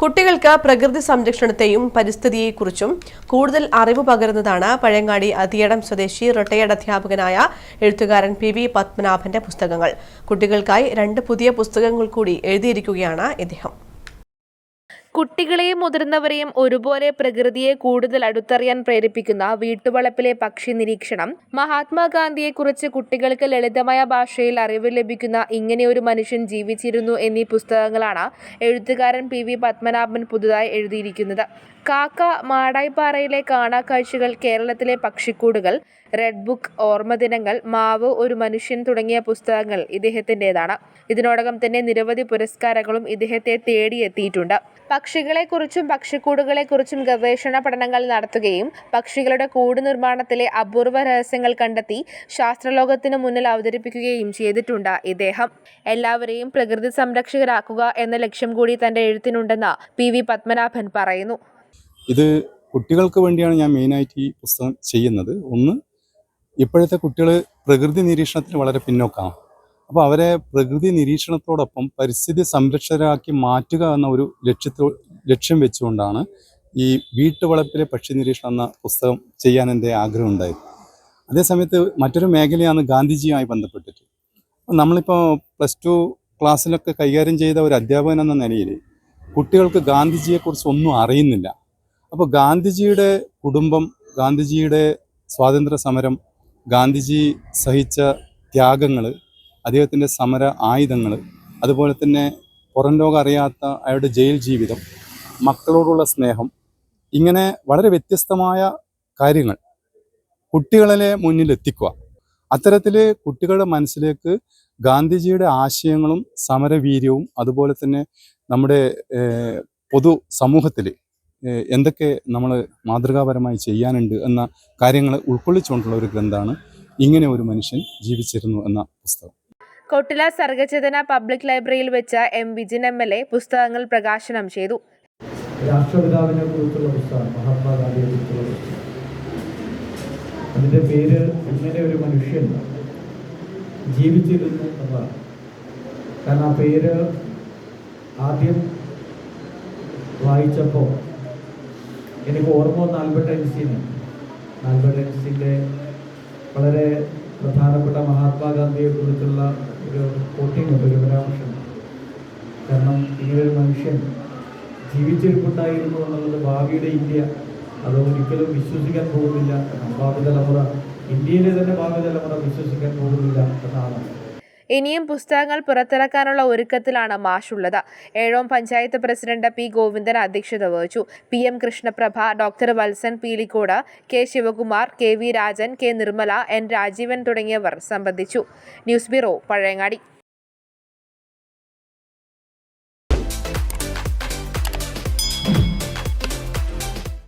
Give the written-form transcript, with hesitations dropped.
കുട്ടികൾക്ക് പ്രകൃതി സംരക്ഷണത്തെയും പരിസ്ഥിതിയെക്കുറിച്ചും കൂടുതൽ അറിവ് പകരുന്നതാണ് പഴയങ്ങാടി അതിയടം സ്വദേശി റിട്ടയർഡ് അധ്യാപകനായ എഴുത്തുകാരൻ പി.വി. പത്മനാഭന്റെ പുസ്തകങ്ങൾ. കുട്ടികൾക്കായി 2 പുതിയ പുസ്തകങ്ങൾ കൂടി എഴുതിയിരിക്കുകയാണ് ഇദ്ദേഹം. കുട്ടികളെയും മുതിർന്നവരെയും ഒരുപോലെ പ്രകൃതിയെ കൂടുതൽ അടുത്തറിയാൻ പ്രേരിപ്പിക്കുന്ന വീട്ടുവളപ്പിലെ പക്ഷി നിരീക്ഷണം, മഹാത്മാഗാന്ധിയെക്കുറിച്ച് കുട്ടികൾക്ക് ലളിതമായ ഭാഷയിൽ അറിവ് ലഭിക്കുന്ന ഇങ്ങനെയൊരു മനുഷ്യൻ ജീവിച്ചിരുന്നു എന്നീ പുസ്തകങ്ങളാണ് എഴുത്തുകാരൻ പി.വി. പത്മനാഭൻ പുതുതായി എഴുതിയിരിക്കുന്നത്. കാക്ക, മാടായിപ്പാറയിലെ കാണാക്കാഴ്ചകൾ, കേരളത്തിലെ പക്ഷിക്കൂടുകൾ, റെഡ് ബുക്ക്, ഓർമ്മദിനങ്ങൾ, മാവ്, ഒരു മനുഷ്യൻ തുടങ്ങിയ പുസ്തകങ്ങൾ ഇദ്ദേഹത്തിൻ്റെതാണ്. ഇതിനോടകം തന്നെ നിരവധി പുരസ്കാരങ്ങളും ഇദ്ദേഹത്തെ തേടിയെത്തിയിട്ടുണ്ട്. പക്ഷികളെക്കുറിച്ചും പക്ഷിക്കൂടുകളെക്കുറിച്ചും ഗവേഷണ പഠനങ്ങൾ നടത്തുകയും പക്ഷികളുടെ കൂട് നിർമ്മാണത്തിലെ അപൂർവ രഹസ്യങ്ങൾ കണ്ടെത്തി ശാസ്ത്രലോകത്തിനു മുന്നിൽ അവതരിപ്പിക്കുകയും ചെയ്തിട്ടുണ്ട് ഇദ്ദേഹം. എല്ലാവരെയും പ്രകൃതി സംരക്ഷകരാക്കുക എന്ന ലക്ഷ്യം കൂടി തന്റെ എഴുത്തിനുണ്ടെന്ന് പി.വി. പത്മനാഭൻ പറയുന്നു. ഇത് കുട്ടികൾക്ക് വേണ്ടിയാണ് ഞാൻ മെയിനായിട്ട് ഈ പുസ്തകം ചെയ്യുന്നത്. ഒന്ന്, ഇപ്പോഴത്തെ കുട്ടികൾ പ്രകൃതി നിരീക്ഷണത്തിൽ വളരെ പിന്നോക്കമാണ്. അപ്പോൾ അവരെ പ്രകൃതി നിരീക്ഷണത്തോടൊപ്പം പരിസ്ഥിതി സംരക്ഷകരാക്കി മാറ്റുക എന്ന ഒരു ലക്ഷ്യം വെച്ചുകൊണ്ടാണ് ഈ വീട്ടുവളപ്പിലെ പക്ഷി നിരീക്ഷണം എന്ന പുസ്തകം ചെയ്യാൻ എൻ്റെ ആഗ്രഹം ഉണ്ടായത്. അതേസമയത്ത് മറ്റൊരു മേഖലയാണ് ഗാന്ധിജിയുമായി ബന്ധപ്പെട്ടിട്ട്. നമ്മളിപ്പോൾ +2 ക്ലാസ്സിലൊക്കെ കൈകാര്യം ചെയ്ത ഒരു അധ്യാപകൻ എന്ന നിലയിൽ കുട്ടികൾക്ക് ഗാന്ധിജിയെക്കുറിച്ച് ഒന്നും അറിയുന്നില്ല. അപ്പോൾ ഗാന്ധിജിയുടെ കുടുംബം, ഗാന്ധിജിയുടെ സ്വാതന്ത്ര്യ സമരം, ഗാന്ധിജി സഹിച്ച ത്യാഗങ്ങൾ, അദ്ദേഹത്തിൻ്റെ സമര ആയുധങ്ങൾ, അതുപോലെ തന്നെ പുറം ലോകം അറിയാത്ത അയാളുടെ ജയിൽ ജീവിതം, മക്കളോടുള്ള സ്നേഹം, ഇങ്ങനെ വളരെ വ്യത്യസ്തമായ കാര്യങ്ങൾ കുട്ടികളെ മുന്നിലെത്തിക്കുക. അത്തരത്തിൽ കുട്ടികളുടെ മനസ്സിലേക്ക് ഗാന്ധിജിയുടെ ആശയങ്ങളും സമരവീര്യവും അതുപോലെ തന്നെ നമ്മുടെ പൊതു സമൂഹത്തിൽ എന്തൊക്കെ നമ്മൾ മാതൃകാപരമായി ചെയ്യാനുണ്ട് എന്ന കാര്യങ്ങൾ ഉൾക്കൊള്ളിച്ചുകൊണ്ടുള്ള ഒരു ഗ്രന്ഥമാണ് ഇങ്ങനെ ഒരു മനുഷ്യൻ ജീവിച്ചിരുന്നു എന്ന പുസ്തകം. കൊട്ടില സർഗചേതന പബ്ലിക് ലൈബ്രറിയിൽ വെച്ച എം. വിജിൻ MLA പുസ്തകങ്ങൾ പ്രകാശനം ചെയ്തു. രാഷ്ട്രപിതാവിനെ കുറിച്ചുള്ള പുസ്തകം, മഹാത്മാഗാന്ധിയെ കുറിച്ചുള്ള പുസ്തകം. അതിൻ്റെ പേര് ഇങ്ങനെ ഒരു മനുഷ്യൻ ജീവിച്ചിരുന്നു എന്നതാണ്. കാരണം ആ പേര് ആദ്യം വായിച്ചപ്പോൾ എനിക്ക് ഓർമ്മ വന്ന ആൽബർട്ട് ഐൻസ്റ്റീൻ്റെ വളരെ പ്രധാനപ്പെട്ട മഹാത്മാഗാന്ധിയെ കുറിച്ചുള്ള ഒരു കോട്ടിംഗ് ഉണ്ട്, ഒരു പരാമർശം. കാരണം ഇങ്ങനൊരു മനുഷ്യൻ ജീവിച്ചിരിപ്പുണ്ടായിരുന്നു എന്നുള്ളത് ഭാവിയുടെ ഇന്ത്യ അത് ഒരിക്കലും വിശ്വസിക്കാൻ പോകുന്നില്ല എന്നാണ്. ഭാവി തലമുറ, ഇന്ത്യയിലെ തന്നെ ഭാവി തലമുറ വിശ്വസിക്കാൻ പോകുന്നില്ല എന്നാണ്. ഇനിയും പുസ്തകങ്ങൾ പുറത്തിറക്കാനുള്ള ഒരുക്കത്തിലാണ് മാഷുള്ളത്. Ezhome panchayat president P. ഗോവിന്ദൻ അധ്യക്ഷത വഹിച്ചു. PM Krishnaprabha, doctor Valsan Peelikode, K. Sivakumar, KV Rajan, K. Nirmala, N. Rajeevan തുടങ്ങിയവർ സംബന്ധിച്ചു. News bureau, Pazhayangadi.